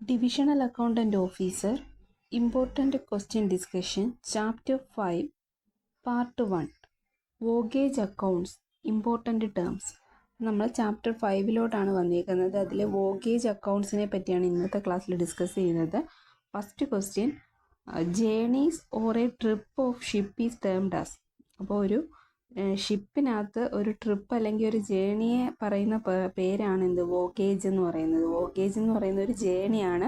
Divisional Accountant Officer, Important Question Discussion, Chapter 5, Part 1, Voyage Accounts, Important Terms. നമ്മൾ chapter 5 വന്നിരിക്കുന്നത്. അതിൽ വോഗേജ് അക്കൗണ്ട്സിനെ പറ്റിയാണ് ഇന്നത്തെ ക്ലാസ്സിൽ ഡിസ്കസ് ചെയ്യുന്നത്. First question, journeys or A trip of ship is termed as. അപ്പോൾ ഒരു ഷിപ്പിനകത്ത് ഒരു ട്രിപ്പ് അല്ലെങ്കിൽ ഒരു ജേണിയെ പറയുന്ന പേരാണ് എന്ത്? വോഗേജ് എന്ന് പറയുന്നത്. വോഗേജ് എന്ന് പറയുന്ന ഒരു ജേണിയാണ്,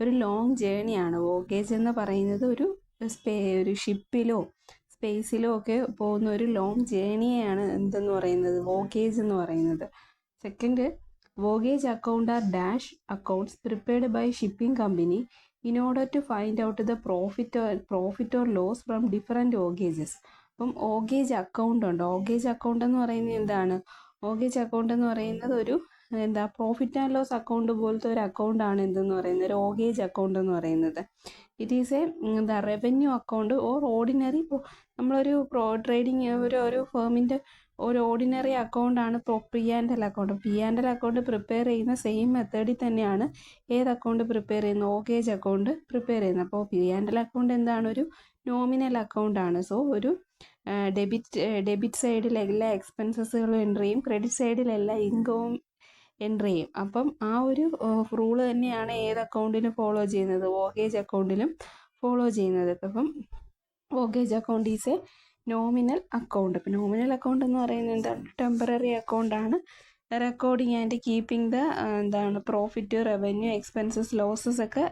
ഒരു ലോങ് ജേണിയാണ്. വോഗേജ് എന്ന് പറയുന്നത് ഒരു ഷിപ്പിലോ സ്പേസിലോ ഒക്കെ പോകുന്ന ഒരു ലോങ് ജേണിയെയാണ് എന്തെന്ന് പറയുന്നത്? വോഗേജ് എന്ന് പറയുന്നത്. Second, voyage account are dash accounts prepared by shipping company in order to find out the profit or loss from different voyages. അപ്പം ഓഗേജ് അക്കൗണ്ട് ഉണ്ട്. ഓഗേജ് അക്കൗണ്ട് എന്ന് പറയുന്നത് എന്താണ്? ഓഗേജ് അക്കൗണ്ട് എന്ന് പറയുന്നത് ഒരു പ്രോഫിറ്റ് ആൻഡ് ലോസ് അക്കൗണ്ട് പോലത്തെ ഒരു അക്കൗണ്ടാണ് എന്തെന്ന് പറയുന്നത്? ഒരു ഓഗേജ് അക്കൗണ്ട് എന്ന് പറയുന്നത്. It is a revenue account or ordinary. നമ്മളൊരു ട്രേഡിങ് ഒരു ഫേമിൻ്റെ ഒരു ഓർഡിനറി അക്കൗണ്ടാണ് P and L account. P and L account prepare ചെയ്യുന്ന സെയിം മെത്തേഡിൽ തന്നെയാണ് ഏത് അക്കൗണ്ട് പ്രിപ്പയർ ചെയ്യുന്നത്? ഓഗേജ് അക്കൗണ്ട് പ്രിപ്പയർ ചെയ്യുന്നത്. അപ്പോൾ പി ആൻഡ് എൽ അക്കൗണ്ട് എന്താണ്? ഒരു നോമിനൽ അക്കൗണ്ടാണ്. സോ ഒരു ഡെബിറ്റ് സൈഡിൽ എല്ലാ എക്സ്പെൻസസുകളും എൻ്റർ ചെയ്യും, ക്രെഡിറ്റ് സൈഡിൽ എല്ലാ ഇൻകവും എൻ്റർ ചെയ്യും. അപ്പം ആ ഒരു റൂള് തന്നെയാണ് ഏത് അക്കൗണ്ടിലും ഫോളോ ചെയ്യുന്നത്? വോഗേജ് അക്കൗണ്ടിലും ഫോളോ ചെയ്യുന്നത്. അപ്പം voyage account is a nominal account. ഇപ്പം നോമിനൽ അക്കൗണ്ട് എന്ന് പറയുന്നത് എന്താണ്? ടെമ്പററി അക്കൗണ്ടാണ്. Recording and keeping profit, revenue, expenses, losses ഒക്കെ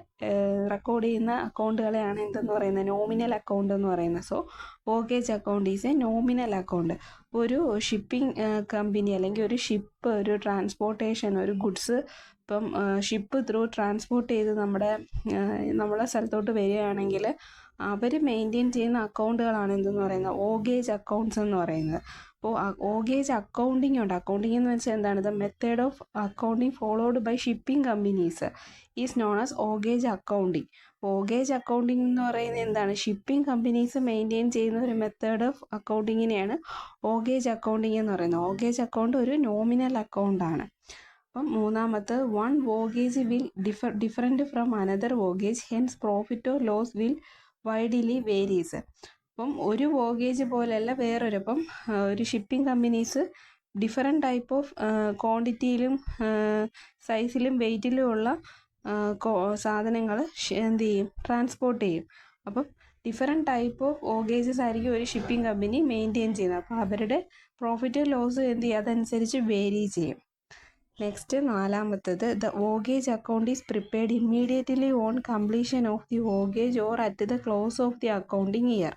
റെക്കോർഡ് ചെയ്യുന്ന അക്കൗണ്ടുകളെയാണ് എന്തെന്ന് പറയുന്നത്? നോമിനൽ അക്കൗണ്ട് എന്ന് പറയുന്നത്. So voyage account is a nominal account. ഒരു ഷിപ്പിംഗ് കമ്പനി അല്ലെങ്കിൽ ഒരു ഷിപ്പ്, ഒരു ട്രാൻസ്പോർട്ടേഷൻ, ഒരു ഗുഡ്സ് ഇപ്പം ഷിപ്പ് ത്രൂ ട്രാൻസ്പോർട്ട് ചെയ്ത് നമ്മളെ സ്ഥലത്തോട്ട് വരികയാണെങ്കിൽ അവർ മെയിൻറ്റെയിൻ ചെയ്യുന്ന അക്കൗണ്ടുകളാണ് എന്തെന്ന് പറയുന്നത്? ഓഗേജ് അക്കൗണ്ട്സ് എന്ന് പറയുന്നത്. അപ്പോൾ ഓഗേജ് അക്കൗണ്ടിങ് ഉണ്ട്. അക്കൗണ്ടിങ് എന്ന് വെച്ചാൽ എന്താണ്? The method of accounting followed by shipping companies is known as voyage accounting. Voyage accounting എന്ന് പറയുന്നത് എന്താണ്? ഷിപ്പിംഗ് കമ്പനീസ് മെയിൻറ്റെയിൻ ചെയ്യുന്ന ഒരു മെത്തേഡ് ഓഫ് അക്കൗണ്ടിങ്ങിനെയാണ് ഓഗേജ് അക്കൗണ്ടിങ് എന്ന് പറയുന്നത്. ഓഗേജ് അക്കൗണ്ട് ഒരു നോമിനൽ അക്കൗണ്ടാണ്. അപ്പം മൂന്നാമത്തെ, one voyage will different from another voyage, hence profit or loss will widely varies. അപ്പം ഒരു വോഗേജ് പോലെയല്ല വേറൊരു. അപ്പം ഒരു shipping companies different type of ക്വാണ്ടിറ്റിയിലും സൈസിലും വെയ്റ്റിലും ഉള്ള സാധനങ്ങൾ എന്ത് ചെയ്യും? ട്രാൻസ്പോർട്ട് ചെയ്യും. അപ്പം ഡിഫറെൻറ്റ് ടൈപ്പ് ഓഫ് വോഗേജസ് ആയിരിക്കും ഒരു ഷിപ്പിംഗ് കമ്പനി മെയിൻറ്റെയിൻ ചെയ്യുന്നത്. അപ്പോൾ അവരുടെ പ്രോഫിറ്റ് ലോസ് എന്ത് ചെയ്യും? അതനുസരിച്ച് വേരി ചെയ്യും. നെക്സ്റ്റ് നാലാമത്തത്, the voyage account is prepared immediately on completion of the voyage or at the close of the accounting year.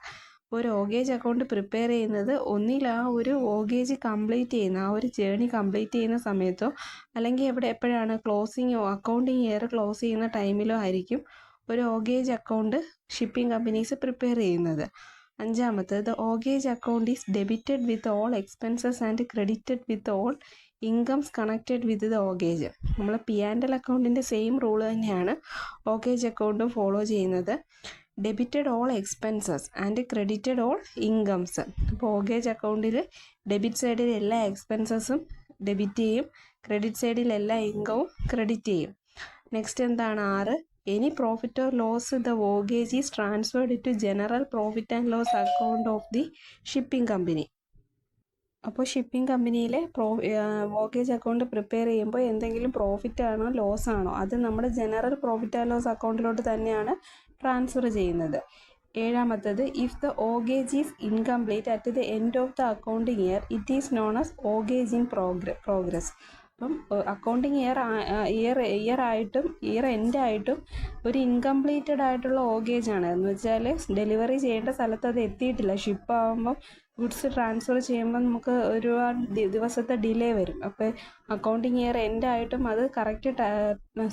ഒരു വോഗേജ് അക്കൗണ്ട് പ്രിപ്പയർ ചെയ്യുന്നത് ഒന്നിൽ ആ ഒരു വോഗേജ് കംപ്ലീറ്റ് ചെയ്യുന്ന ആ ഒരു ജേണി കംപ്ലീറ്റ് ചെയ്യുന്ന സമയത്തോ അല്ലെങ്കിൽ എപ്പോഴാണ് അക്കൗണ്ടിങ് ഇയർ ക്ലോസ് ചെയ്യുന്ന ടൈമിലോ ആയിരിക്കും ഒരു voyage account shipping companies prepare ചെയ്യുന്നത്. അഞ്ചാമത്തത്, the voyage account is debited with all expenses and credited with all incomes connected with the voyage. നമ്മൾ പി ആൻഡ് എൽ അക്കൗണ്ടിൻ്റെ സെയിം റൂള് തന്നെയാണ് വോഗേജ് അക്കൗണ്ടും ഫോളോ ചെയ്യുന്നത്. Debited all expenses and credited all incomes. അപ്പോൾ voyage അക്കൗണ്ടിൽ debit സൈഡിൽ എല്ലാ എക്സ്പെൻസസും debit ചെയ്യും, ക്രെഡിറ്റ് സൈഡിൽ എല്ലാ ഇൻകവും ക്രെഡിറ്റ് ചെയ്യും. നെക്സ്റ്റ് എന്താണ്? 6, any profit or loss the voyage is transferred to general profit and loss account of the shipping company. അപ്പോൾ ഷിപ്പിംഗ് കമ്പനിയിലെ വോഗേജ് അക്കൗണ്ട് പ്രിപ്പയർ ചെയ്യുമ്പോൾ എന്തെങ്കിലും പ്രോഫിറ്റ് ആണോ ലോസ് ആണോ അത് നമ്മുടെ ജനറൽ പ്രോഫിറ്റ് ആൻഡ് ലോസ് അക്കൗണ്ടിലോട്ട് തന്നെയാണ് ട്രാൻസ്ഫർ ചെയ്യുന്നത്. ഏഴാമത്തത്, if the voyage is incomplete at the end of the accounting year it is known as voyage in progress. അപ്പം അക്കൗണ്ടിങ് ഇയർ ആയിട്ടും ഇയർ എൻഡ് ആയിട്ടും ഒരു ഇൻകംപ്ലീറ്റഡ് ആയിട്ടുള്ള വോഗേജ് ആണ്. എന്ന് വെച്ചാൽ ഡെലിവറി ചെയ്യേണ്ട സ്ഥലത്ത് അത് എത്തിയിട്ടില്ല. ഷിപ്പാകുമ്പം ഗുഡ്സ് ട്രാൻസ്ഫർ ചെയ്യുമ്പോൾ നമുക്ക് ഒരുപാട് ദിവസത്തെ ഡിലേ വരും. അപ്പോൾ അക്കൗണ്ടിങ് ഇയർ എൻഡ് ആയിട്ടും അത് കറക്റ്റ്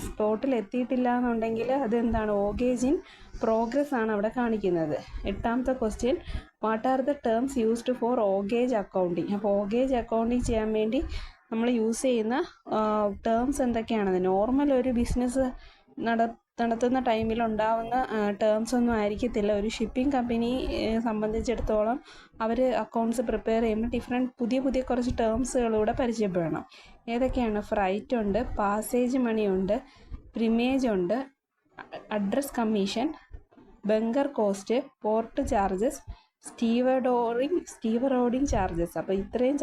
സ്പോട്ടിൽ എത്തിയിട്ടില്ല എന്നുണ്ടെങ്കിൽ അതെന്താണ്? വോഗേജ് ഇൻ പ്രോഗ്രസ് ആണ് അവിടെ കാണിക്കുന്നത്. എട്ടാമത്തെ question, what are the terms used for voyage accounting. അപ്പോൾ വോഗേജ് അക്കൗണ്ടിങ് ചെയ്യാൻ വേണ്ടി നമ്മൾ യൂസ് ചെയ്യുന്ന ടേംസ് എന്തൊക്കെയാണെന്ന്. നോർമൽ ഒരു ബിസിനസ് നടത്തുന്ന ടൈമിൽ ഉണ്ടാവുന്ന ടേംസ് ഒന്നും ആയിരിക്കത്തില്ല. ഒരു ഷിപ്പിംഗ് കമ്പനി സംബന്ധിച്ചിടത്തോളം അവർ അക്കൗണ്ട്സ് പ്രിപ്പയർ ചെയ്യുമ്പോൾ പുതിയ കുറച്ച് ടേംസുകളൂടെ പരിചയപ്പെടണം. ഏതൊക്കെയാണ്? ഫ്രൈറ്റ് ഉണ്ട്, പാസേജ് മണി ഉണ്ട്, പ്രിമേജ് ഉണ്ട്, address commission, bunker cost, port charges, stevedoring charges. അപ്പോൾ ഇത്രയും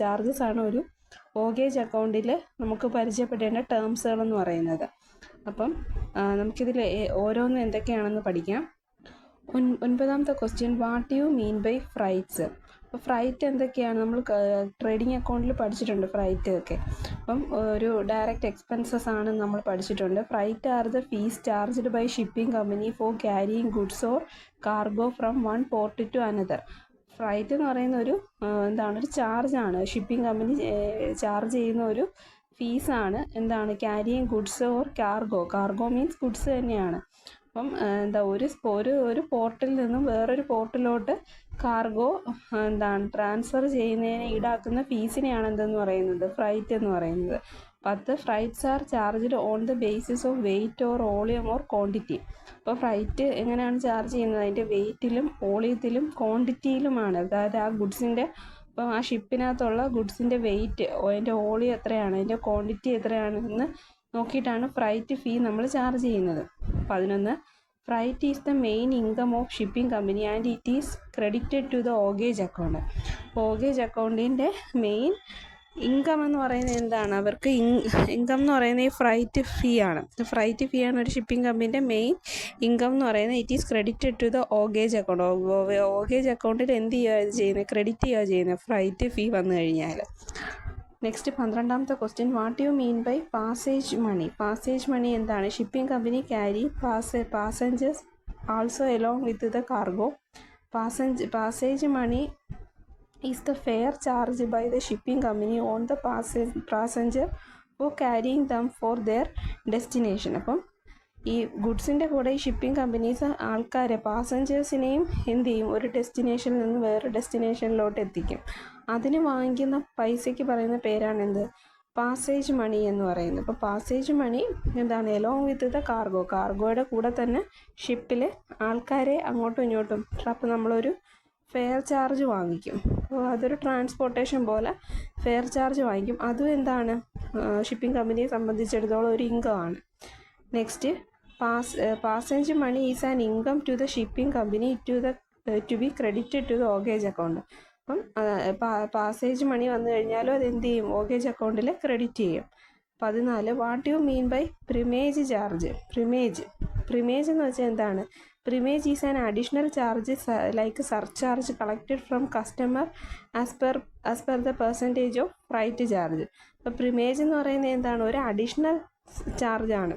ചാർജസ് ആണ് ഒരു വോഗേജ് അക്കൗണ്ടിൽ നമുക്ക് പരിചയപ്പെടേണ്ട ടേംസുകളെന്ന് പറയുന്നത്. അപ്പം നമുക്കിതിൽ ഓരോന്നും എന്തൊക്കെയാണെന്ന് പഠിക്കാം. 9ാമത്തെ question, what you mean by freights? അപ്പോൾ ഫ്രൈറ്റ് എന്തൊക്കെയാണ്? നമ്മൾ ട്രേഡിംഗ് അക്കൗണ്ടിൽ പഠിച്ചിട്ടുണ്ട് ഫ്രൈറ്റ് ഒക്കെ. അപ്പം ഒരു ഡയറക്റ്റ് എക്സ്പെൻസസ് ആണ് നമ്മൾ പഠിച്ചിട്ടുണ്ട്. Freight are the fees charged by shipping company for carrying goods or cargo from one port to another. Freight എന്ന് പറയുന്ന ഒരു ഒരു ചാർജാണ്. ഷിപ്പിംഗ് കമ്പനി ചാർജ് ചെയ്യുന്ന ഒരു ഫീസാണ് carrying goods or cargo means goods തന്നെയാണ്. അപ്പം ഒരു പോർട്ടിൽ നിന്നും വേറൊരു പോർട്ടിലോട്ട് കാർഗോ ട്രാൻസ്ഫർ ചെയ്യുന്നതിന് ഈടാക്കുന്ന ഫീസിനെയാണ് എന്തെന്ന് പറയുന്നത്? ഫ്രൈറ്റ് എന്ന് പറയുന്നത്. 10 freights are charged on the basis of weight or volume or quantity. അപ്പോൾ ഫ്രൈറ്റ് എങ്ങനെയാണ് ചാർജ് ചെയ്യുന്നത്? അതിൻ്റെ വെയിറ്റിലും വോളിയത്തിലും ക്വാണ്ടിറ്റിയിലുമാണ്. അതായത് ആ ഗുഡ്സിൻ്റെ, അപ്പം ആ ഷിപ്പിനകത്തുള്ള ഗുഡ്സിൻ്റെ വെയിറ്റ്, അതിൻ്റെ വോളിയം എത്രയാണ്, അതിൻ്റെ ക്വാണ്ടിറ്റി എത്രയാണെന്ന് നോക്കിയിട്ടാണ് ഫ്രൈറ്റ് ഫീ നമ്മൾ ചാർജ് ചെയ്യുന്നത്. 11 freight is the main income of shipping company and it is credited to the voyage account. Voyage അക്കൗണ്ടിൻ്റെ മെയിൻ ഇൻകം എന്ന് പറയുന്നത് എന്താണ്? അവർക്ക് ഇൻകം എന്ന് പറയുന്നത് ഈ ഫ്രൈറ്റ് ഫീ ആണ്. ഫ്രൈറ്റ് ഫീ ആണ് ഒരു ഷിപ്പിംഗ് കമ്പനീൻ്റെ മെയിൻ ഇൻകം എന്ന് പറയുന്നത്. It is credited to the voyage account. Voyage അക്കൗണ്ടിൽ എന്ത് ചെയ്യുക ചെയ്യുന്നത്? ക്രെഡിറ്റ് ചെയ്യുക ചെയ്യുന്നത് ഫ്രൈറ്റ് ഫീ വന്നു കഴിഞ്ഞാൽ. നെക്സ്റ്റ് 12ാമത്തെ question, what you mean by passage money? Passage money എന്താണ്? Shipping company carry passengers also along with the cargo. Passage money is the fare charge by the shipping company on the passenger for carrying them for their destination. അപ്പം ഈ ഗുഡ്സിൻ്റെ കൂടെ ഈ shipping companies ആൾക്കാരെ, പാസഞ്ചേഴ്സിനെയും എന്ത് ചെയ്യും? ഒരു ഡെസ്റ്റിനേഷനിൽ നിന്ന് വേറെ ഡെസ്റ്റിനേഷനിലോട്ട് എത്തിക്കും. അതിന് വാങ്ങിക്കുന്ന പൈസയ്ക്ക് പറയുന്ന പേരാണ് എന്ത്? പാസേജ് മണി എന്ന് പറയുന്നത്. അപ്പോൾ passage money along with the കാർഗോയുടെ കൂടെ തന്നെ ഷിപ്പിൽ ആൾക്കാരെ അങ്ങോട്ടും ഇങ്ങോട്ടും, അപ്പോൾ നമ്മളൊരു ഫെയർ ചാർജ് വാങ്ങിക്കും. അപ്പോൾ അതൊരു ട്രാൻസ്പോർട്ടേഷൻ പോലെ ഫെയർ ചാർജ് വാങ്ങിക്കും. അതും ഷിപ്പിംഗ് കമ്പനിയെ സംബന്ധിച്ചിടത്തോളം ഒരു ഇൻകം ആണ്. Next, passage money is an income to the shipping company to be credited to the voyage account. അപ്പം പാസേജ് മണി വന്നു കഴിഞ്ഞാലും അത് എന്ത് ചെയ്യും? വോഗേജ് അക്കൗണ്ടിൽ ക്രെഡിറ്റ് ചെയ്യും. 14 what you mean by primage charge? Primage എന്ന് വെച്ചാൽ എന്താണ്? Primage is an additional charge like surcharge collected from customer as per the percentage of freight charge. അപ്പോൾ പ്രിമേജ് എന്ന് പറയുന്നത് എന്താണ്? ഒരു അഡീഷണൽ ചാർജാണ്.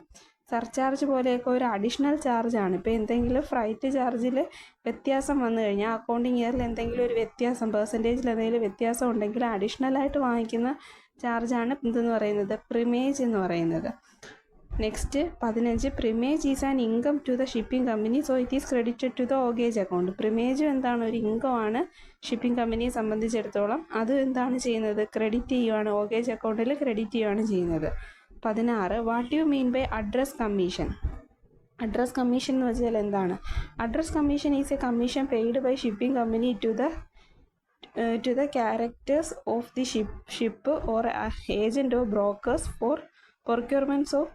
സർചാർജ് പോലെയൊക്കെ ഒരു അഡീഷണൽ ചാർജാണ്. ഇപ്പോൾ എന്തെങ്കിലും ഫ്രൈറ്റ് ചാർജിൽ വ്യത്യാസം വന്നു കഴിഞ്ഞാൽ, അക്കൗണ്ടിങ് ഇയറിൽ എന്തെങ്കിലും ഒരു വ്യത്യാസം, പെർസെൻറ്റേജിൽ എന്തെങ്കിലും വ്യത്യാസം ഉണ്ടെങ്കിൽ അഡീഷണലായിട്ട് വാങ്ങിക്കുന്ന ചാർജാണ് എന്തെന്ന് പറയുന്നത്? പ്രിമേജ് എന്ന് പറയുന്നത്. Next 15 primage is an income to the shipping company so it is credited to the voyage account. പ്രിമേജും എന്താണ്? ഒരു ഇൻകം ആണ് ഷിപ്പിംഗ് കമ്പനിയെ സംബന്ധിച്ചിടത്തോളം. അത് എന്താണ് ചെയ്യുന്നത്? ക്രെഡിറ്റ് ചെയ്യുകയാണ്, വോഗേജ് അക്കൗണ്ടിൽ ക്രെഡിറ്റ് ചെയ്യുകയാണ് ചെയ്യുന്നത്. 16 what you mean by address commission? Address commission എന്ന് വെച്ചാൽ എന്താണ്? Address commission is a commission paid by shipping company to the characters of the ship or agent or brokers for procurements of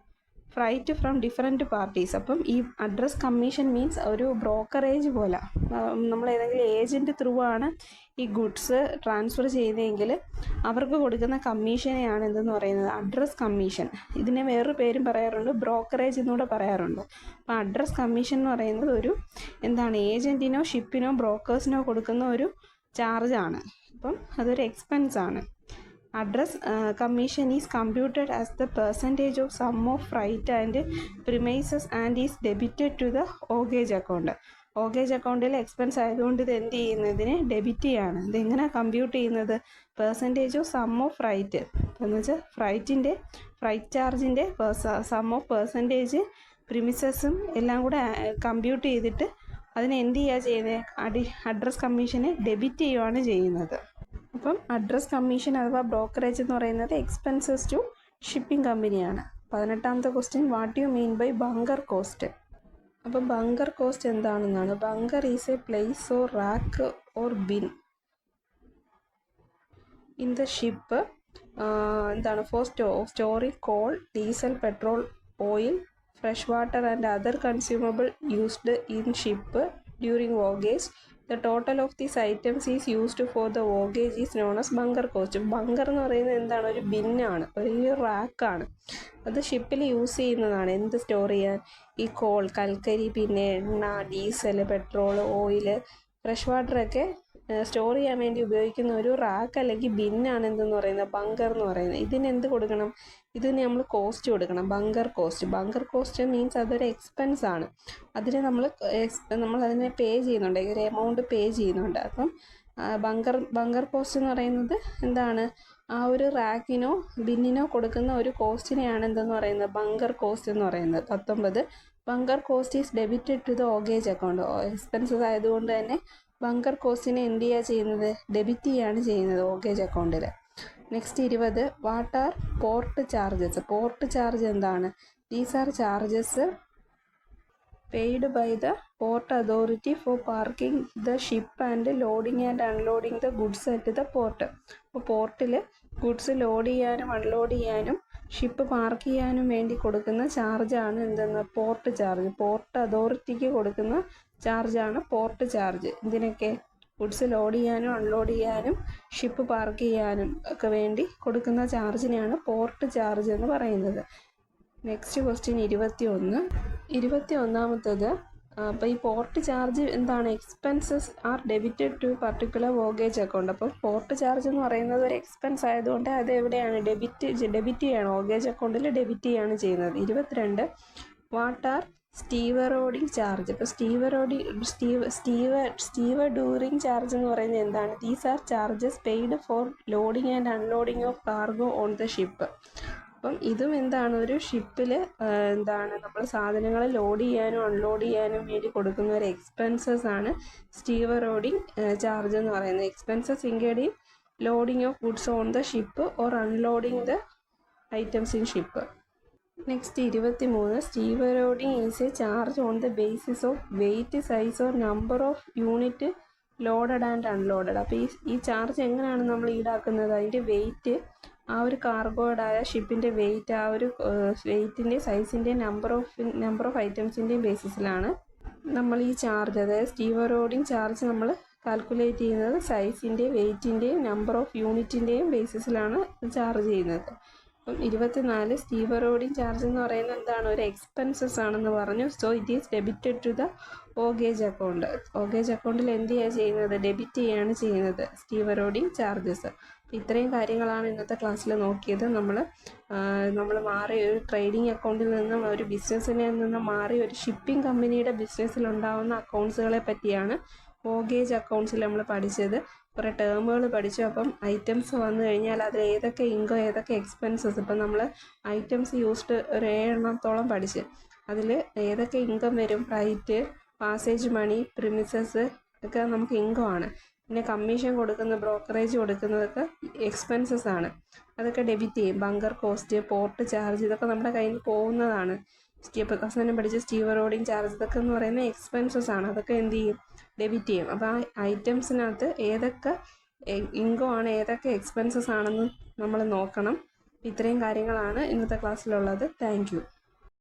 freight from different parties. അപ്പം ഈ address commission means ഒരു brokerage പോലെ, നമ്മൾ ഏതെങ്കിലും agent through ആണ് ഈ goods transfer ചെയ്യുന്നതെങ്കിൽ അവർക്ക് കൊടുക്കുന്ന കമ്മീഷനെയാണ് എന്തെന്ന് പറയുന്നത്? Address commission. ഇതിനെ വേറൊരു പേരും പറയാറുണ്ട്, ബ്രോക്കറേജ് എന്നുകൂടെ പറയാറുണ്ട്. അപ്പോൾ അഡ്രസ് കമ്മീഷൻ എന്ന് പറയുന്നത് ഒരു ഏജൻറ്റിനോ ഷിപ്പിനോ ബ്രോക്കേഴ്സിനോ കൊടുക്കുന്ന ഒരു ചാർജാണ്. അപ്പം അതൊരു എക്സ്പെൻസാണ്. Address commission is computed as the percentage of sum of freight and premises and is debited to the whoggage account. വോഗേജ് അക്കൗണ്ടിൽ എക്സ്പെൻസ് ആയതുകൊണ്ട് ഇത് എന്ത് ചെയ്യുന്നതിന്? ഡെബിറ്റ് ചെയ്യാണ്. ഇതെങ്ങനെ കമ്പ്യൂട്ട് ചെയ്യുന്നത്? Percentage of sum of freight എന്ന് വെച്ചാൽ ഫ്രൈറ്റ് ചാർജിൻ്റെ സം ഓഫ് പെർസെൻറ്റേജ്, പ്രിമിസസും എല്ലാം കൂടെ കമ്പ്യൂട്ട് ചെയ്തിട്ട് അതിനെ എന്ത് ചെയ്യുക ചെയ്യുന്നത്? അഡ്രസ് കമ്മീഷനെ ഡെബിറ്റ് ചെയ്യുകയാണ് ചെയ്യുന്നത്. അപ്പം അഡ്രസ് കമ്മീഷൻ അഥവാ ബ്രോക്കറേജ് എന്ന് പറയുന്നത് എക്സ്പെൻസസ് ടു ഷിപ്പിംഗ് കമ്പനിയാണ്. 18ാമത്തെ question, what you mean by bunker cost? അപ്പം ബങ്കർ കോസ്റ്റ് എന്താണെന്നാണ്? Bunker is a place or rack or bin in the ship for storing coal, diesel, petrol oil, fresh water and other consumable used in ship during voyage. The total of these items is used for the voyage is known as bunker cost. Bunker എന്ന് പറയുന്നത് എന്താണ്? ഒരു ബിന്നാണ്, ഒരു റാക്കാണ്. അത് ഷിപ്പിൽ use ചെയ്യുന്നതാണ്. എന്ത് store ചെയ്യാൻ? ഈ കോൾ, കൽക്കരി, പിന്നെ എണ്ണ, ഡീസൽ, പെട്രോൾ, ഓയിൽ, ഫ്രഷ് വാട്ടറൊക്കെ സ്റ്റോർ ചെയ്യാൻ വേണ്ടി ഉപയോഗിക്കുന്ന ഒരു റാക്ക് അല്ലെങ്കിൽ ബിന്നാണ് എന്തെന്ന് പറയുന്നത്? ബങ്കർ എന്ന് പറയുന്നത്. ഇതിന് എന്ത് കൊടുക്കണം? ഇതിന് നമ്മൾ കോസ്റ്റ് കൊടുക്കണം, bunker cost. Bunker cost means അതൊരു എക്സ്പെൻസ് ആണ്. അതിന് നമ്മൾ അതിനെ പേ ചെയ്യുന്നുണ്ട്, ഒരു എമൗണ്ട് പേ ചെയ്യുന്നുണ്ട്. അപ്പം ബങ്കർ കോസ്റ്റ് എന്ന് പറയുന്നത് എന്താണ്? ആ ഒരു റാക്കിനോ ബിന്നിനോ കൊടുക്കുന്ന ഒരു കോസ്റ്റിനെയാണ് എന്തെന്ന് പറയുന്നത്? ബങ്കർ കോസ്റ്റ് എന്ന് പറയുന്നത്. 19 bunker cost is debited to the voyage account. Expenses ആയതുകൊണ്ട് തന്നെ ബങ്കർ കോസ്റ്റിനെ എന്ത് ചെയ്യുക ചെയ്യുന്നത്? ഡെബിറ്റ് ചെയ്യുകയാണ് ചെയ്യുന്നത് വോഗേജ് അക്കൗണ്ടിൽ. Next 20 what are port charges. Port charge എന്താണ്? These are charges paid by the port authority for parking the ship and loading and unloading the goods at the port. അപ്പോൾ പോർട്ടിൽ goods load ചെയ്യാനും unload ചെയ്യാനും ship park ചെയ്യാനും വേണ്ടി കൊടുക്കുന്ന ചാർജാണ് എന്തെന്ന്? Port charge. Port അതോറിറ്റിക്ക് കൊടുക്കുന്ന ചാർജാണ് പോർട്ട് ചാർജ്. ഇതിനൊക്കെ ഗുഡ്സ് ലോഡ് ചെയ്യാനും അൺലോഡ് ചെയ്യാനും ഷിപ്പ് പാർക്ക് ചെയ്യാനും ഒക്കെ വേണ്ടി കൊടുക്കുന്ന ചാർജിനെയാണ് പോർട്ട് ചാർജ് എന്ന് പറയുന്നത്. Next question 21. അപ്പോൾ ഈ പോർട്ട് ചാർജ് എന്താണ്? Expenses are debited to particular voyage account. അപ്പോൾ പോർട്ട് ചാർജ് എന്ന് പറയുന്നത് ഒരു എക്സ്പെൻസ് ആയതുകൊണ്ട് അത് എവിടെയാണ്? ഡെബിറ്റ് ചെയ്യണം, വോഗേജ് അക്കൗണ്ടിൽ ഡെബിറ്റ് ചെയ്യാണ് ചെയ്യുന്നത്. 22 വാട്ട് ആർ സ്റ്റീവറോഡിങ് ചാർജ്. ഇപ്പോൾ സ്റ്റീവഡൂറിങ് ചാർജ് എന്ന് പറയുന്നത് എന്താണ്? These are charges paid for loading and unloading of cargo on the ship. അപ്പം ഇതും എന്താണ്? ഒരു ഷിപ്പിൽ എന്താണ് നമ്മൾ സാധനങ്ങൾ ലോഡ് ചെയ്യാനും അൺലോഡ് ചെയ്യാനും വേണ്ടി കൊടുക്കുന്ന ഒരു എക്സ്പെൻസസ് ആണ് സ്റ്റീവറോഡിങ് ചാർജ് എന്ന് പറയുന്നത്. Expenses include in loading of goods on the ship or unloading the items in ship. Next 23 stevedoring is a charge on the basis of weight, size or number of unit loaded and unloaded. അപ്പോൾ ഈ charge എങ്ങനെയാണ് നമ്മൾ ഈടാക്കുന്നത്? അതിൻ്റെ wait, ആ ഒരു കാർഗോഡായ ഷിപ്പിൻ്റെ wait, ആ ഒരു വെയിറ്റിൻ്റെ, സൈസിൻ്റെ, നമ്പർ ഓഫ് ഐറ്റംസിൻ്റെയും ബേസിസിലാണ് നമ്മൾ ഈ ചാർജ്, അതായത് സ്റ്റീവറോഡിങ് ചാർജ് നമ്മൾ കാൽക്കുലേറ്റ് ചെയ്യുന്നത് സൈസിൻ്റെയും വെയിറ്റിൻ്റെയും നമ്പർ ഓഫ് യൂണിറ്റിൻ്റെയും ബേസിസിലാണ് ചാർജ് ചെയ്യുന്നത്. അപ്പം 24 സ്റ്റീവറോഡിങ് ചാർജ് എന്ന് പറയുന്നത് എന്താണ്? ഒരു എക്സ്പെൻസസ് ആണെന്ന് പറഞ്ഞു. So it is debited to the voyage account. Voyage അക്കൗണ്ടിൽ എന്ത് ചെയ്യുക ചെയ്യുന്നത്? ഡെബിറ്റ് ചെയ്യുകയാണ് ചെയ്യുന്നത് സ്റ്റീവറോഡിങ് ചാർജസ്. ഇത്രയും കാര്യങ്ങളാണ് ഇന്നത്തെ ക്ലാസ്സിൽ നോക്കിയത്. നമ്മൾ മാറി ഒരു ട്രേഡിംഗ് അക്കൗണ്ടിൽ നിന്നും ഒരു ബിസിനസ്സിനെ നിന്നും മാറി ഒരു ഷിപ്പിംഗ് കമ്പനിയുടെ ബിസിനസ്സിലുണ്ടാവുന്ന അക്കൗണ്ട്സുകളെ പറ്റിയാണ് വോഗേജ് അക്കൗണ്ട്സിൽ നമ്മൾ പഠിച്ചത്. കുറേ ടേമുകൾ പഠിച്ചു. അപ്പം ഐറ്റംസ് വന്നു കഴിഞ്ഞാൽ അതിൽ ഏതൊക്കെ ഇൻകം, ഏതൊക്കെ എക്സ്പെൻസസ്, ഇപ്പം നമ്മൾ ഐറ്റംസ് യൂസ്ഡ് ഒരു 7 എണ്ണത്തോളം പഠിച്ച് അതിൽ ഏതൊക്കെ ഇൻകം വരും? ഫ്ലൈറ്റ്, പാസേജ് മണി, പ്രിമിസസ് ഒക്കെ നമുക്ക് ഇൻകം ആണ്. പിന്നെ കമ്മീഷൻ കൊടുക്കുന്ന, ബ്രോക്കറേജ് കൊടുക്കുന്നതൊക്കെ എക്സ്പെൻസസ് ആണ്. അതൊക്കെ ഡെബിറ്റ് ചെയ്യും. ബങ്കർ കോസ്റ്റ്, പോർട്ട് ചാർജ്, ഇതൊക്കെ നമ്മുടെ കയ്യിൽ നിന്ന് പോകുന്നതാണ്. അവസാനം പഠിച്ച സ്റ്റീവറോഡിങ് ചാർജ്, ഇതൊക്കെ എന്ന് പറയുന്നത് എക്സ്പെൻസസ് ആണ്. അതൊക്കെ എന്ത് ചെയ്യും? ഡെബിറ്റ് ചെയ്യും. അപ്പോൾ ആ ഐറ്റംസിനകത്ത് ഏതൊക്കെ ഇൻകം ആണ്, ഏതൊക്കെ എക്സ്പെൻസസ് ആണെന്ന് നമ്മൾ നോക്കണം. ഇത്രയും കാര്യങ്ങളാണ് ഇന്നത്തെ ക്ലാസ്സിലുള്ളത്. Thank you.